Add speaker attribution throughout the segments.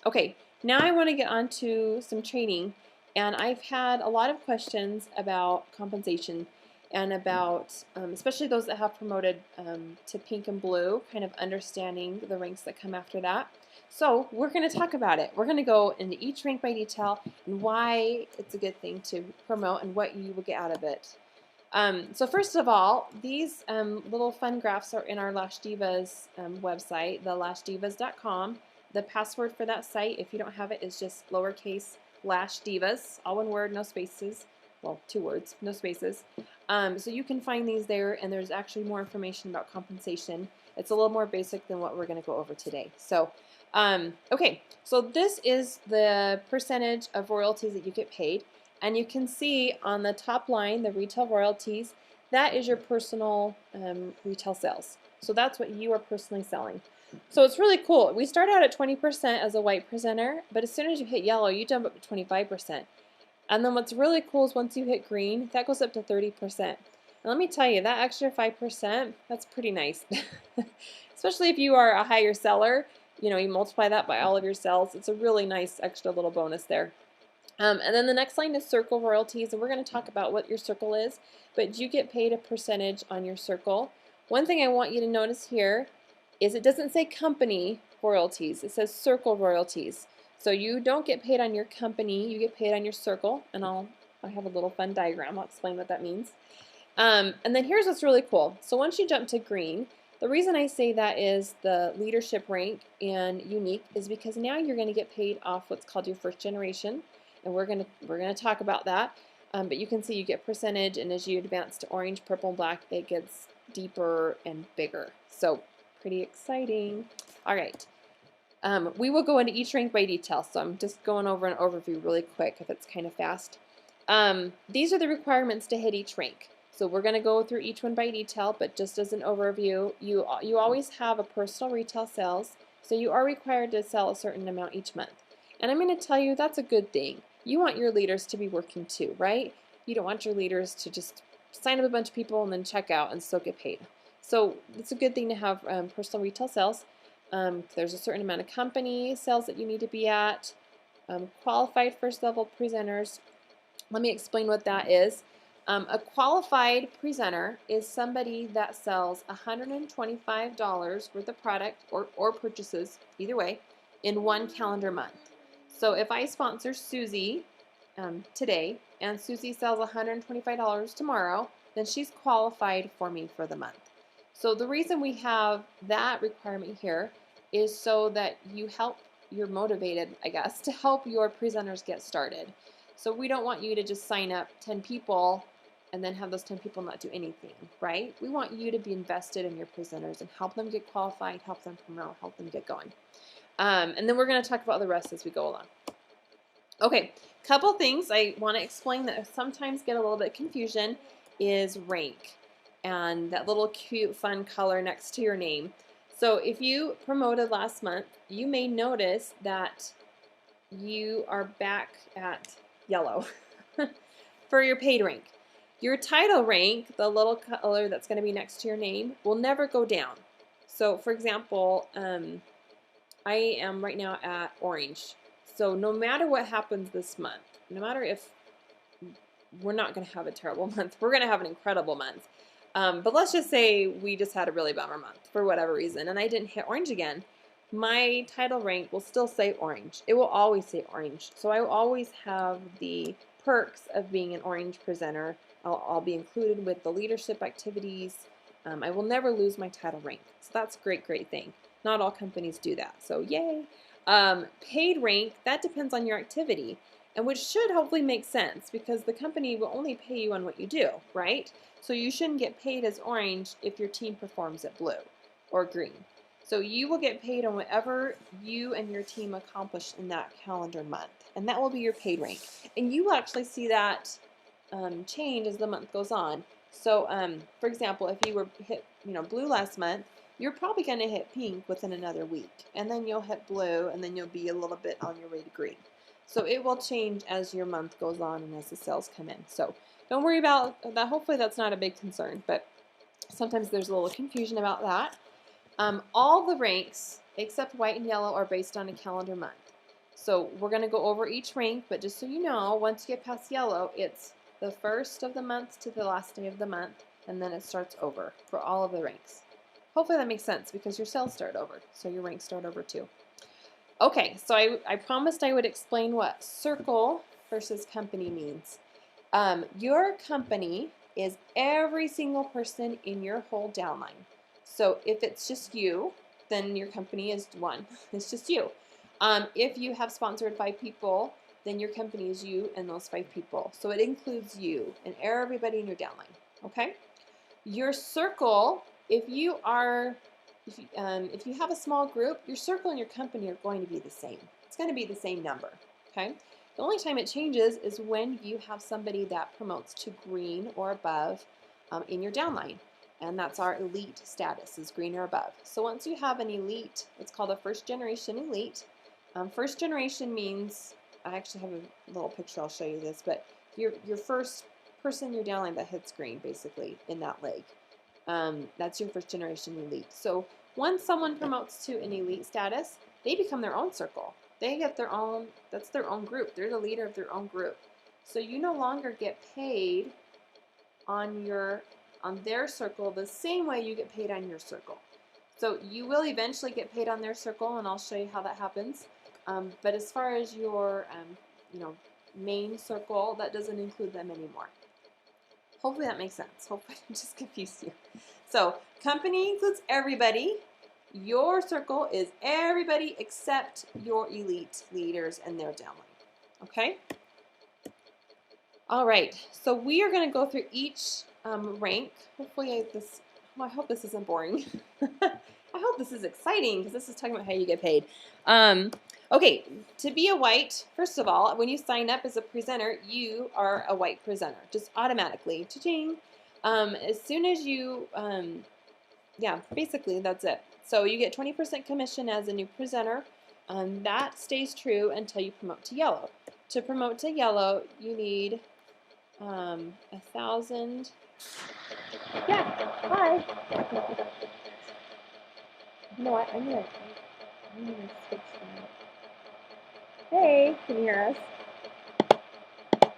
Speaker 1: Okay, now I want to get on to some training, and I've had a lot of questions about compensation and about, especially those that have promoted to pink and blue, kind of understanding the ranks that come after that. So we're going to talk about it. We're going to go into each rank by detail and why it's a good thing to promote and what you will get out of it. So first of all, these little fun graphs are in our Lash Divas website, thelashdivas.com. The password for that site, if you don't have it, is just lowercase Lash Divas, all one word, no spaces. Well, two words, no spaces. So you can find these there, and there's actually more information about compensation. It's a little more basic than what we're going to go over today. So, okay, so this is the percentage of royalties that you get paid. And you can see on the top line, the retail royalties, that is your personal retail sales. So that's what you are personally selling. So it's really cool. We start out at 20% as a white presenter, but as soon as you hit yellow, you jump up to 25%. And then what's really cool is once you hit green, that goes up to 30%. And let me tell you, that extra 5%, that's pretty nice. Especially if you are a higher seller, you multiply that by all of your sales. It's a really nice extra little bonus there. And then the next line is circle royalties, and we're going to talk about what your circle is, but you get paid a percentage on your circle. One thing I want you to notice here is it doesn't say company royalties, it says circle royalties. So you don't get paid on your company, you get paid on your circle, and I have a little fun diagram. I'll explain what that means. And then here's what's really cool. So once you jump to green, the reason I say that is the leadership rank and unique is because now you're going to get paid off what's called your first generation, and we're gonna talk about that. But you can see you get percentage, and as you advance to orange, purple, and black, it gets deeper and bigger. So pretty exciting. All right. We will go into each rank by detail, so I'm just going over an overview really quick if it's kind of fast. These are the requirements to hit each rank. So we're going to go through each one by detail, but just as an overview, you always have a personal retail sales, so you are required to sell a certain amount each month. And I'm going to tell you that's a good thing. You want your leaders to be working too, right? You don't want your leaders to just sign up a bunch of people and then check out and still get paid. So it's a good thing to have personal retail sales. There's a certain amount of company sales that you need to be at. Qualified first level presenters. Let me explain what that is. A qualified presenter is somebody that sells $125 worth of product or purchases, either way, in one calendar month. So if I sponsor Susie today and Susie sells $125 tomorrow, then she's qualified for me for the month. So the reason we have that requirement here is so that you're motivated, I guess, to help your presenters get started. So we don't want you to just sign up 10 people and then have those 10 people not do anything, right? We want you to be invested in your presenters and help them get qualified, help them promote, help them get going. And then we're going to talk about the rest as we go along. Okay, couple things I want to explain that sometimes get a little bit confusion is rank and that little cute fun color next to your name. So if you promoted last month, you may notice that you are back at yellow for your paid rank. Your title rank, the little color that's going to be next to your name, will never go down. So for example, I am right now at orange. So no matter what happens this month, no matter if we're not going to have a terrible month, we're going to have an incredible month. But let's just say we just had a really bummer month for whatever reason, and I didn't hit orange again. My title rank will still say orange. It will always say orange. So I will always have the perks of being an orange presenter. I'll be included with the leadership activities. I will never lose my title rank. So that's a great, great thing. Not all companies do that, so yay. Paid rank, that depends on your activity, and which should hopefully make sense because the company will only pay you on what you do, right? So you shouldn't get paid as orange if your team performs at blue or green. So you will get paid on whatever you and your team accomplish in that calendar month, and that will be your paid rank. And you will actually see that change as the month goes on. So, for example, if you were hit, blue last month, you're probably going to hit pink within another week, and then you'll hit blue, and then you'll be a little bit on your way to green. So it will change as your month goes on and as the sales come in. So don't worry about that. Hopefully that's not a big concern, but sometimes there's a little confusion about that. All the ranks except white and yellow are based on a calendar month. So we're going to go over each rank, but just so you know, once you get past yellow, it's the first of the month to the last day of the month, and then it starts over for all of the ranks. Hopefully that makes sense because your cells start over, so your ranks start over too. Okay, so I promised I would explain what circle versus company means. Your company is every single person in your whole downline. So if it's just you, then your company is one. It's just you. If you have sponsored 5 people, then your company is you and those 5 people. So it includes you and everybody in your downline. Okay? Your circle, if you have a small group, your circle and your company are going to be the same. It's going to be the same number. Okay? The only time it changes is when you have somebody that promotes to green or above in your downline. And that's our elite status, is green or above. So once you have an elite, it's called a first generation elite. First generation means, I actually have a little picture, I'll show you this, but your first person in your downline that hits green, basically, in that leg. That's your first generation elite. So once someone promotes to an elite status, they become their own circle. They get their own, that's their own group. They're the leader of their own group. So you no longer get paid on their circle the same way you get paid on your circle. So you will eventually get paid on their circle, and I'll show you how that happens. But as far as your main circle, that doesn't include them anymore. Hopefully that makes sense. Hopefully I just confused you. So company includes everybody. Your circle is everybody except your elite leaders and their downline. Okay? All right. So we are going to go through each rank. Hopefully I hope this isn't boring. I hope this is exciting because this is talking about how you get paid. Okay, to be a white, first of all, when you sign up as a presenter, you are a white presenter, just automatically. Cha-ching. As soon as you, yeah, basically that's it. So you get 20% commission as a new presenter. That stays true until you promote to yellow. To promote to yellow, you need 1,000. Yeah, hi. You know what? I'm gonna switch that. Hey, can you hear us? I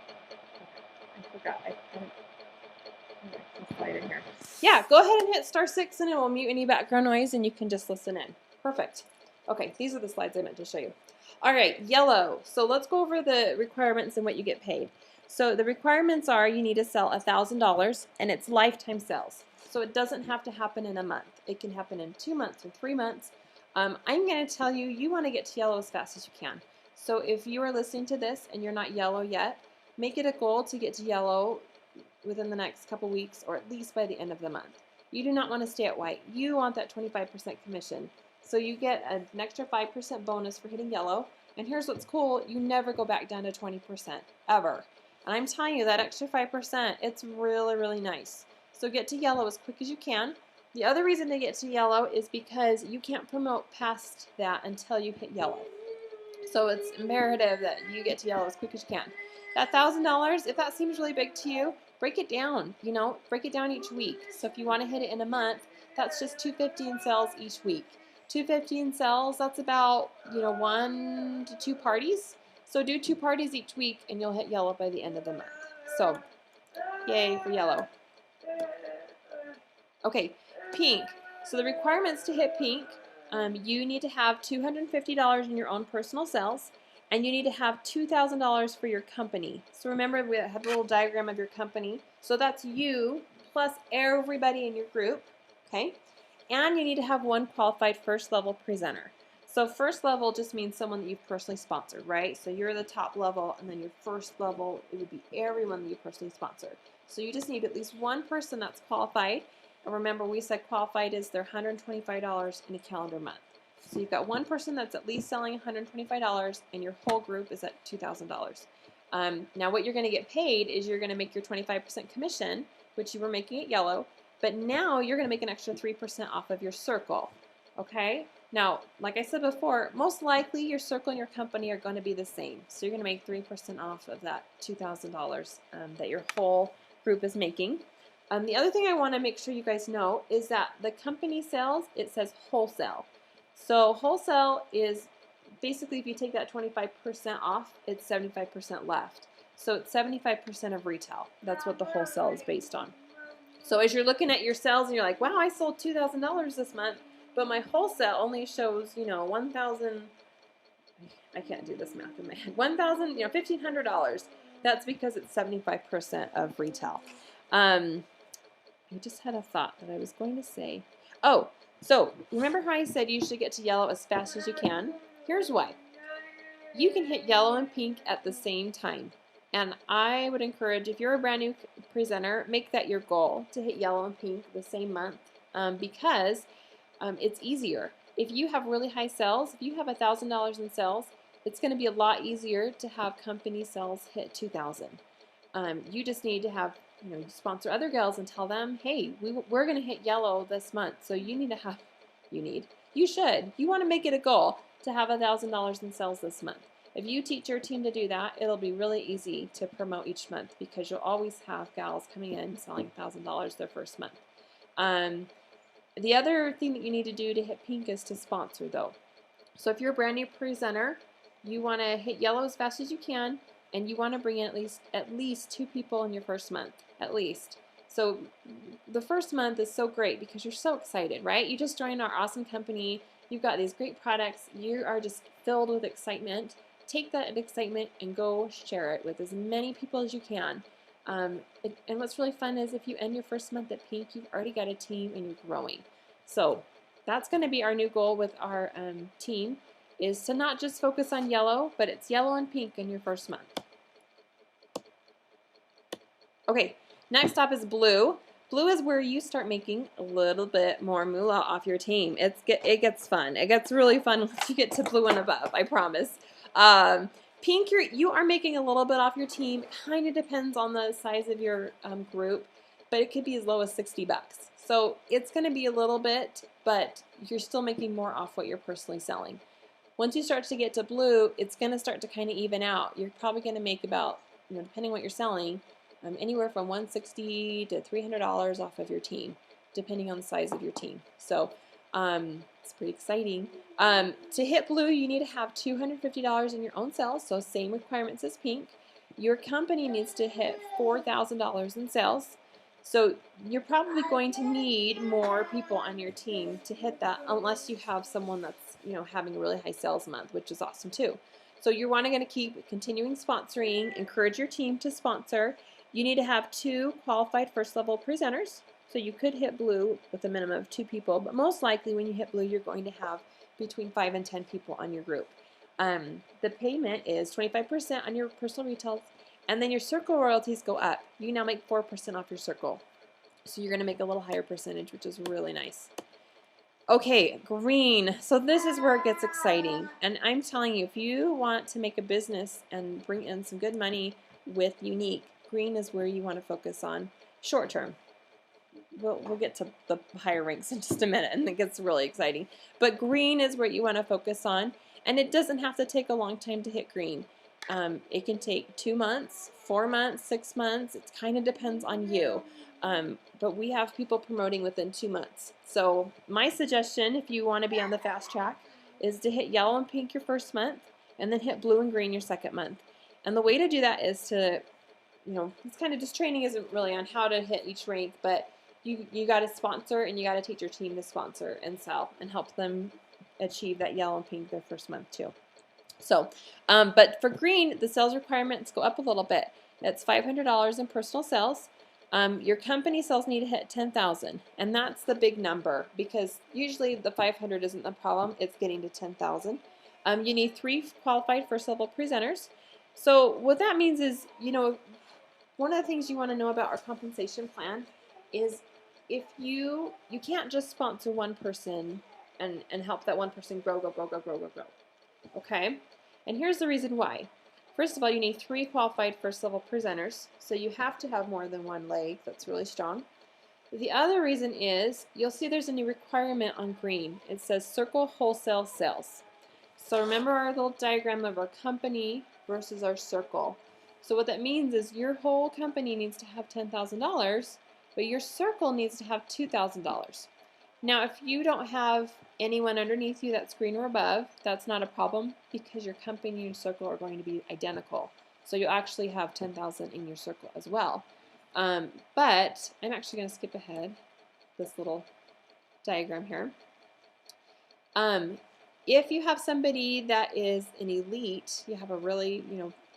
Speaker 1: forgot. I can slide in here. Yeah, go ahead and hit *6 and it will mute any background noise and you can just listen in. Perfect. Okay, these are the slides I meant to show you. All right, yellow. So let's go over the requirements and what you get paid. So the requirements are you need to sell $1,000 and it's lifetime sales. So it doesn't have to happen in a month. It can happen in 2 months or 3 months. I'm going to tell you, you want to get to yellow as fast as you can. So if you are listening to this and you're not yellow yet, make it a goal to get to yellow within the next couple weeks or at least by the end of the month. You do not want to stay at white. You want that 25% commission. So you get an extra 5% bonus for hitting yellow. And here's what's cool. You never go back down to 20%, ever. And I'm telling you, that extra 5%, it's really, really nice. So get to yellow as quick as you can. The other reason to get to yellow is because you can't promote past that until you hit yellow. So it's imperative that you get to yellow as quick as you can. That $1,000, if that seems really big to you, break it down. Break it down each week. So if you want to hit it in a month, that's just $250 in sales each week. $250 in sales, that's about 1 to 2 parties. So do 2 parties each week and you'll hit yellow by the end of the month. So yay for yellow. Okay, pink. So the requirements to hit pink, you need to have $250 in your own personal sales, and you need to have $2,000 for your company. So remember, we have a little diagram of your company. So that's you plus everybody in your group, okay? And you need to have 1 qualified first level presenter. So first level just means someone that you've personally sponsored, right? So you're the top level, and then your first level, it would be everyone that you personally sponsored. So you just need at least 1 person that's qualified. And remember, we said qualified is their $125 in a calendar month. So you've got 1 person that's at least selling $125, and your whole group is at $2,000. Now what you're going to get paid is you're going to make your 25% commission, which you were making at yellow, but now you're going to make an extra 3% off of your circle. Okay? Now, like I said before, most likely your circle and your company are going to be the same. So you're going to make 3% off of that $2,000 that your whole group is making. The other thing I want to make sure you guys know is that the company sales, it says wholesale. So wholesale is basically if you take that 25% off, it's 75% left. So it's 75% of retail. That's what the wholesale is based on. So as you're looking at your sales and you're like, wow, I sold $2,000 this month, but my wholesale only shows, 1,000, I can't do this math in my head, 1,000, $1,500. That's because it's 75% of retail. I just had a thought that I was going to say. Oh, so remember how I said you should get to yellow as fast as you can? Here's why. You can hit yellow and pink at the same time. And I would encourage, if you're a brand new presenter, make that your goal to hit yellow and pink the same month because it's easier. If you have really high sales, if you have $1,000 in sales, it's going to be a lot easier to have company sales hit 2,000. You just need to have, sponsor other gals and tell them, hey, we're going to hit yellow this month. So you need to have, you want to make it a goal to have $1,000 in sales this month. If you teach your team to do that, it'll be really easy to promote each month because you'll always have gals coming in selling $1,000 their first month. The other thing that you need to do to hit pink is to sponsor though. So if you're a brand new presenter, you want to hit yellow as fast as you can, and you want to bring in at least 2 people in your first month, at least. So the first month is so great because you're so excited, right? You just joined our awesome company. You've got these great products. You are just filled with excitement. Take that excitement and go share it with as many people as you can. And what's really fun is if you end your first month at pink, you've already got a team and you're growing. So that's going to be our new goal with our team, is to not just focus on yellow, but it's yellow and pink in your first month. Okay, next up is blue. Blue is where you start making a little bit more moolah off your team. It gets fun. It gets really fun once you get to blue and above, I promise. Pink, you are making a little bit off your team. It kind of depends on the size of your group, but it could be as low as $60. So it's going to be a little bit, but you're still making more off what you're personally selling. Once you start to get to blue, it's going to start to kind of even out. You're probably going to make about, depending on what you're selling, anywhere from $160 to $300 off of your team, depending on the size of your team. So it's pretty exciting. To hit blue, you need to have $250 in your own sales, so same requirements as pink. Your company needs to hit $4,000 in sales. So you're probably going to need more people on your team to hit that, unless you have someone that's having a really high sales month, which is awesome too. So you're going to keep continuing sponsoring, encourage your team to sponsor. You need to have 2 qualified first level presenters. So you could hit blue with a minimum of 2 people, but most likely when you hit blue, you're going to have between 5 and 10 people on your group. The payment is 25% on your personal retails, and then your circle royalties go up. You now make 4% off your circle. So you're going to make a little higher percentage, which is really nice. Okay, green. So this is where it gets exciting. And I'm telling you, if you want to make a business and bring in some good money with Younique, green is where you want to focus on short term. We'll get to the higher ranks in just a minute, and it gets really exciting. But green is where you want to focus on, and it doesn't have to take a long time to hit green. It can take 2 months, 4 months, 6 months. It kind of depends on you. But we have people promoting within 2 months. So my suggestion, if you want to be on the fast track, is to hit yellow and pink your first month, and then hit blue and green your second month. And the way to do that is to, it's kind of just training isn't really on how to hit each rank, but you got to sponsor, and you got to teach your team to sponsor and sell and help them achieve that yellow and pink their first month too. So, but for green, the sales requirements go up a little bit. It's $500 in personal sales. Your company sales need to hit 10,000, and that's the big number, because usually the 500 isn't the problem. It's getting to 10,000. You need 3 qualified first level presenters. So what that means is, one of the things you want to know about our compensation plan is if you can't just sponsor one person and help that one person grow. Okay? And here's the reason why. First of all, you need 3 qualified first level presenters, so you have to have more than 1 leg that's really strong. The other reason is, you'll see there's a new requirement on green. It says circle wholesale sales. So remember our little diagram of our company versus our circle. So what that means is your whole company needs to have $10,000, but your circle needs to have $2,000. Now, if you don't have anyone underneath you that's green or above, that's not a problem because your company and your circle are going to be identical. So you'll actually have 10,000 in your circle as well. But I'm actually going to skip ahead this little diagram here. If you have somebody that is an elite, you have a really,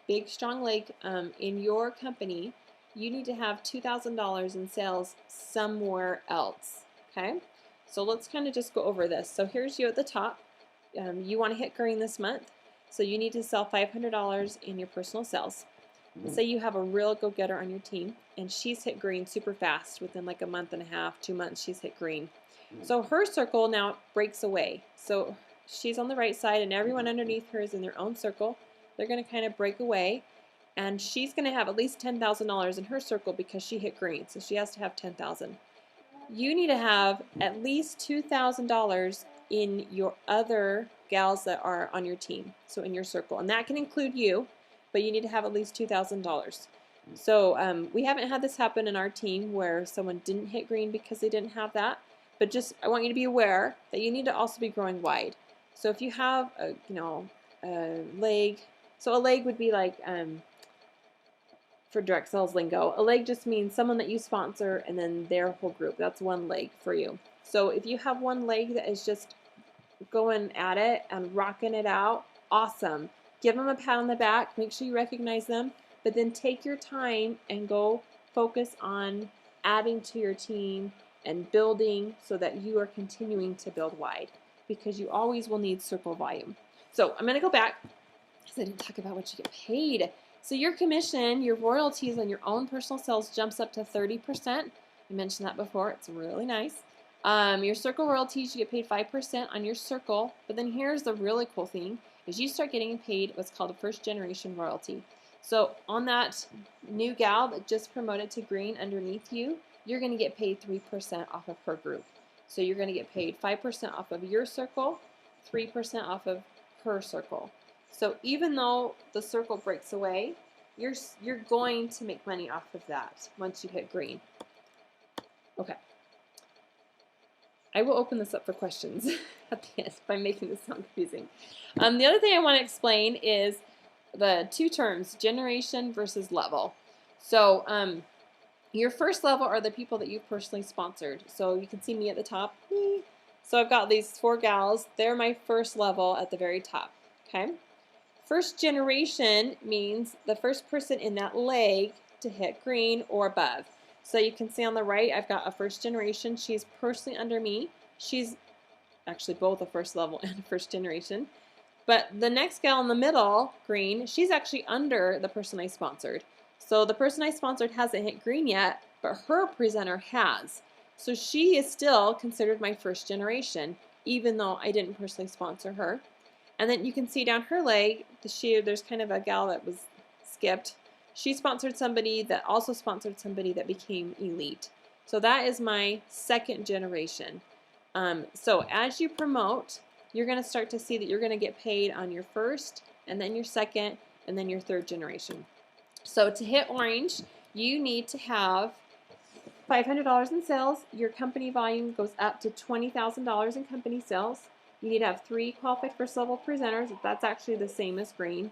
Speaker 1: big, strong leg in your company, you need to have $2,000 in sales somewhere else, okay? So let's kind of just go over this. So here's you at the top. You want to hit green this month, so you need to sell $500 in your personal sales. Say you have a real go-getter on your team, and she's hit green super fast. Within like a month and a half, 2 months, she's hit green. So her circle now breaks away. So she's on the right side, and everyone underneath her is in their own circle. They're going to kind of break away, and she's going to have at least $10,000 in her circle because she hit green. So she has to have $10,000. You need to have at least $2,000 in your other gals that are on your team, so in your circle, and that can include you, but you need to have at least $2,000. So we haven't had this happen in our team where someone didn't hit green because they didn't have that, but just I want you to be aware that you need to also be growing wide. So if you have a leg, so a leg would be like for direct sales lingo, a leg just means someone that you sponsor and then their whole group. That's one leg for you. So if you have one leg that is just going at it and rocking it out, awesome. Give them a pat on the back, make sure you recognize them, but then take your time and go focus on adding to your team and building so that you are continuing to build wide, because you always will need circle volume. So I'm going to go back because I didn't talk about what you get paid. So your commission, your royalties on your own personal sales jumps up to 30%. I mentioned that before. It's really nice. Your circle royalties, you get paid 5% on your circle. But then here's the really cool thing, is you start getting paid what's called a first generation royalty. So on that new gal that just promoted to green underneath you, you're going to get paid 3% off of her group. So you're going to get paid 5% off of your circle, 3% off of her circle. So even though the circle breaks away, you're going to make money off of that once you hit green. Okay. I will open this up for questions at the end if I'm making this sound confusing. The other thing I want to explain is the two terms, generation versus level. So your first level are the people that you've personally sponsored. So you can see me at the top. So I've got these 4 gals. They're my first level at the very top. Okay. First generation means the first person in that leg to hit green or above. So you can see on the right, I've got a first generation. She's personally under me. She's actually both a first level and a first generation. But the next gal in the middle, green, she's actually under the person I sponsored. So the person I sponsored hasn't hit green yet, but her presenter has. So she is still considered my first generation, even though I didn't personally sponsor her. And then you can see down her leg, there's kind of a gal that was skipped. She sponsored somebody that also sponsored somebody that became elite. So that is my second generation. So as you promote, you're going to start to see that you're going to get paid on your first, and then your second, and then your third generation. So to hit orange, you need to have $500 in sales. Your company volume goes up to $20,000 in company sales. You need to have 3 qualified first level presenters. That's actually the same as green.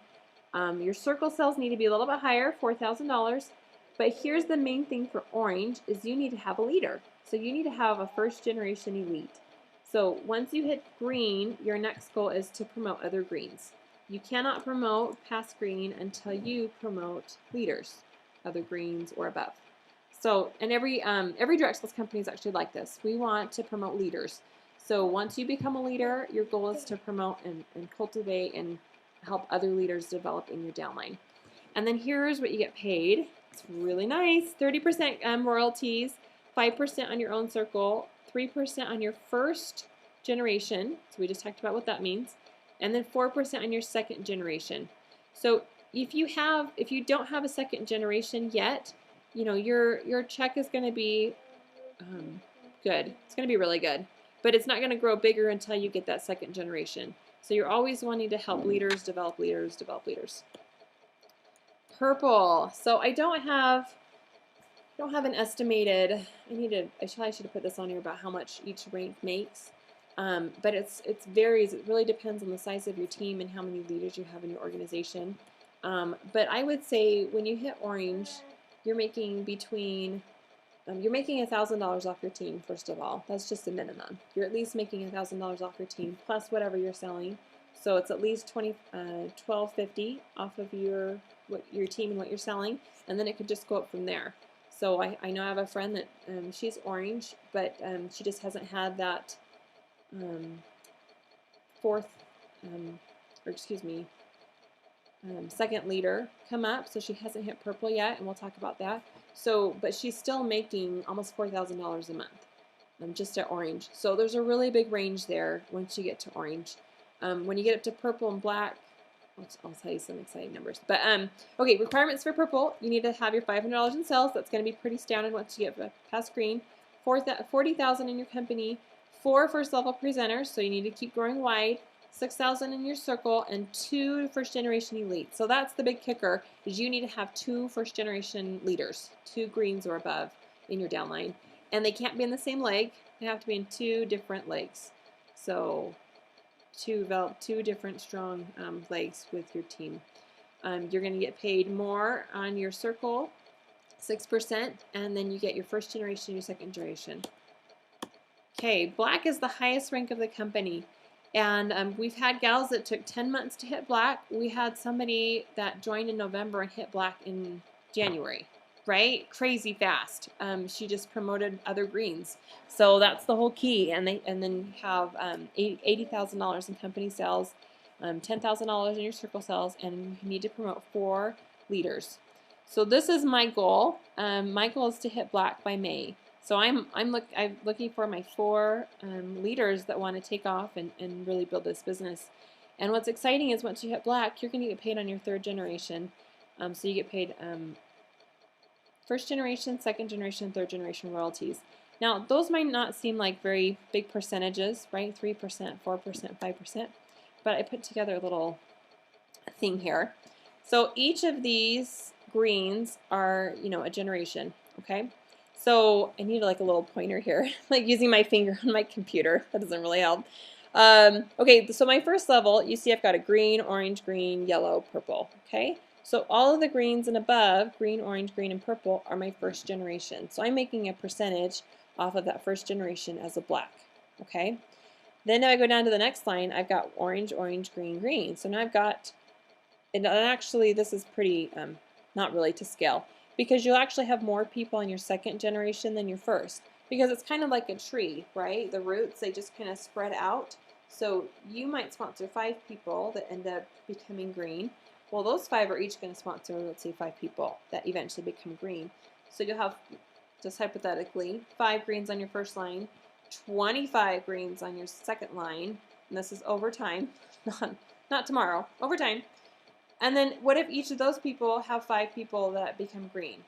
Speaker 1: Your circle sales need to be a little bit higher, $4,000. But here's the main thing for orange is you need to have a leader. So you need to have a first generation elite. So once you hit green, your next goal is to promote other greens. You cannot promote past green until you promote leaders, other greens or above. So, and every direct sales company is actually like this. We want to promote leaders. So once you become a leader, your goal is to promote and cultivate and help other leaders develop in your downline. And then here's what you get paid. It's really nice. 30% royalties, 5% on your own circle, 3% on your first generation. So we just talked about what that means. And then 4% on your second generation. So if you don't have a second generation yet, your check is going to be good. It's going to be really good. But it's not going to grow bigger until you get that second generation. So you're always wanting to help leaders, develop leaders, develop leaders. Purple. So I don't have don't have an estimated. I should have put this on here about how much each rank makes. But it varies. It really depends on the size of your team and how many leaders you have in your organization. But I would say when you hit orange, you're making between you're making $1,000 off your team. First of all, that's just a minimum. You're at least making $1,000 off your team plus whatever you're selling. So it's at least $1,250 off of your team and what you're selling, and then it could just go up from there. So I know I have a friend that she's orange, but she just hasn't had that fourth, or excuse me, second leader come up, so she hasn't hit purple yet, and we'll talk about that. So, but she's still making almost $4,000 a month, just at orange. So there's a really big range there once you get to orange. When you get up to purple and black, I'll tell you some exciting numbers. But okay, requirements for purple: you need to have your $500 in sales. That's going to be pretty standard once you get past green. 40,000 in your company. 4 first level presenters, so you need to keep growing wide. 6,000 in your circle, and 2 first generation elites. So that's the big kicker, is you need to have 2 first generation leaders, 2 greens or above in your downline. And they can't be in the same leg. They have to be in 2 different legs. So to develop 2 different strong legs with your team. You're going to get paid more on your circle, 6%, and then you get your first generation, your second generation. Okay, black is the highest rank of the company. And we've had gals that took 10 months to hit black. We had somebody that joined in November and hit black in January, right? Crazy fast. She just promoted other greens. So that's the whole key. And then have $80,000 in company sales, $10,000 in your circle sales, and you need to promote 4 leaders. So this is my goal. My goal is to hit black by May. So I'm looking for my 4 leaders that want to take off and really build this business. And what's exciting is once you hit black, you're going to get paid on your 3rd generation. So you get paid first generation, second generation, 3rd generation royalties. Now those might not seem like very big percentages, right? 3%, 4%, 5%. But I put together a little thing here. So each of these greens are, a generation, okay? So I need like a little pointer here, like using my finger on my computer. That doesn't really help. Okay, so my first level, you see I've got a green, orange, green, yellow, purple, okay? So all of the greens and above, green, orange, green, and purple, are my first generation. So I'm making a percentage off of that first generation as a black, okay? Then I go down to the next line, I've got orange, orange, green, green. So now I've got, and actually this is pretty, not really to scale, because you'll actually have more people in your second generation than your first, because it's kind of like a tree, right? The roots, they just kind of spread out. So you might sponsor 5 people that end up becoming green. Well, those 5 are each going to sponsor, let's say, 5 people that eventually become green. So you'll have, just hypothetically, 5 greens on your first line, 25 greens on your second line, and this is over time, not tomorrow, over time. And then what if each of those people have 5 people that become green?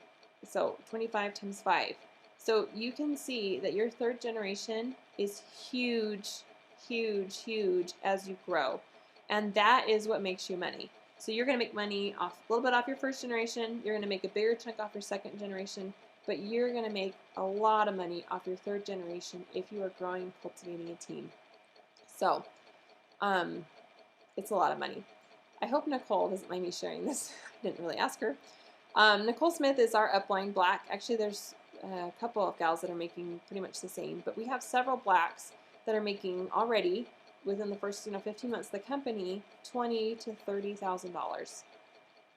Speaker 1: So 25 times 5. So you can see that your 3rd generation is huge, huge, huge as you grow. And that is what makes you money. So you're going to make money off a little bit off your first generation. You're going to make a bigger chunk off your second generation. But you're going to make a lot of money off your 3rd generation if you are growing and cultivating a team. So it's a lot of money. I hope Nicole doesn't mind me sharing this. I didn't really ask her. Nicole Smith is our upline black. Actually, there's a couple of gals that are making pretty much the same, but we have several blacks that are making already within the first 15 months of the company $20,000 to $30,000,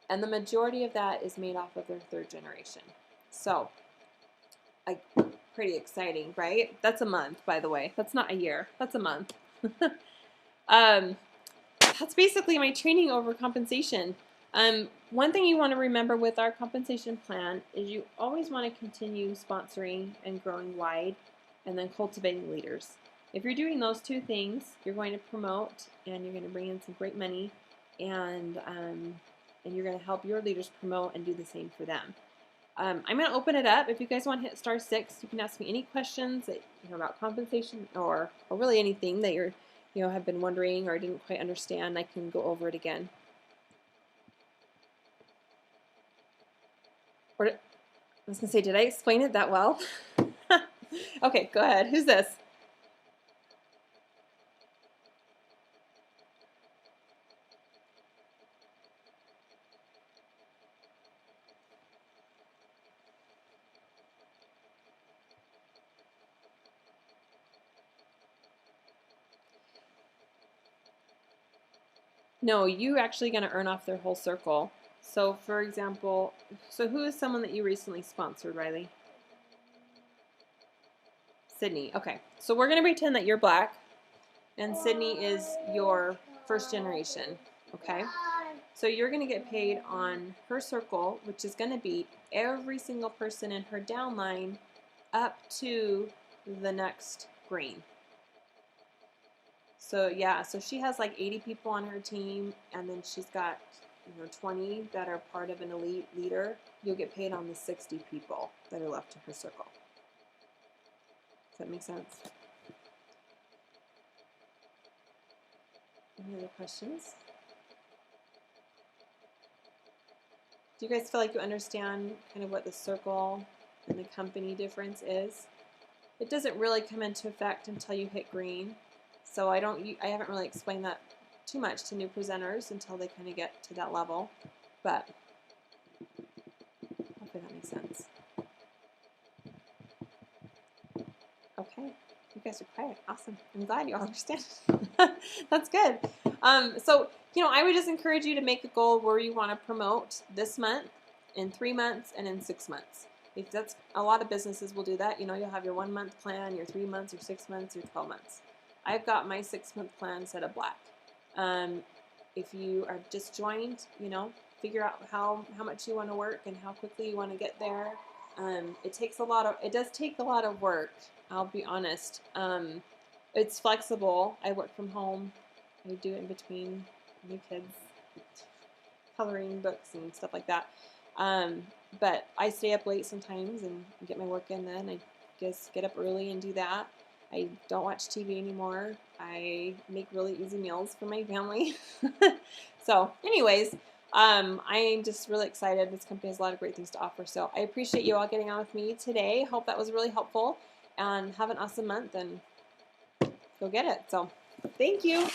Speaker 1: and the majority of that is made off of their 3rd generation. So, pretty exciting, right? That's a month, by the way. That's not a year. That's a month. That's basically my training over compensation. One thing you want to remember with our compensation plan is you always want to continue sponsoring and growing wide, and then cultivating leaders. If you're doing those 2 things, you're going to promote and you're going to bring in some great money, and you're going to help your leaders promote and do the same for them. I'm going to open it up. If you guys want to hit star 6, you can ask me any questions that, about compensation or really anything that you're have been wondering or didn't quite understand. I can go over it again. Or was going to say, did I explain it that well? Okay, go ahead. Who's this? No, you actually going to earn off their whole circle. So, for example, so who is someone that you recently sponsored, Riley? Sydney. Okay, so we're going to pretend that you're black, and Sydney is your first generation. Okay, so you're going to get paid on her circle, which is going to be every single person in her downline up to the next green. So yeah, so she has like 80 people on her team, and then she's got 20 that are part of an elite leader. You'll get paid on the 60 people that are left in her circle. Does that make sense? Any other questions? Do you guys feel like you understand kind of what the circle and the company difference is? It doesn't really come into effect until you hit green. So I haven't really explained that too much to new presenters until they kind of get to that level. But hopefully that makes sense. Okay, you guys are quiet. Awesome. I'm glad you all understand. That's good. So, I would just encourage you to make a goal where you want to promote this month, in 3 months, and in 6 months. If that's a lot of businesses will do that. You'll have your 1 month plan, your 3 months, your 6 months, your 12 months. I've got my 6 month plan set up black. If you are just joined, figure out how much you want to work and how quickly you want to get there. It does take a lot of work. I'll be honest. It's flexible. I work from home. I do it in between my kids, coloring books and stuff like that. But I stay up late sometimes and get my work in then. I just get up early and do that. I don't watch TV anymore. I make really easy meals for my family. So anyways, I'm just really excited. This company has a lot of great things to offer. So I appreciate you all getting on with me today. Hope that was really helpful. And have an awesome month and go get it. So thank you.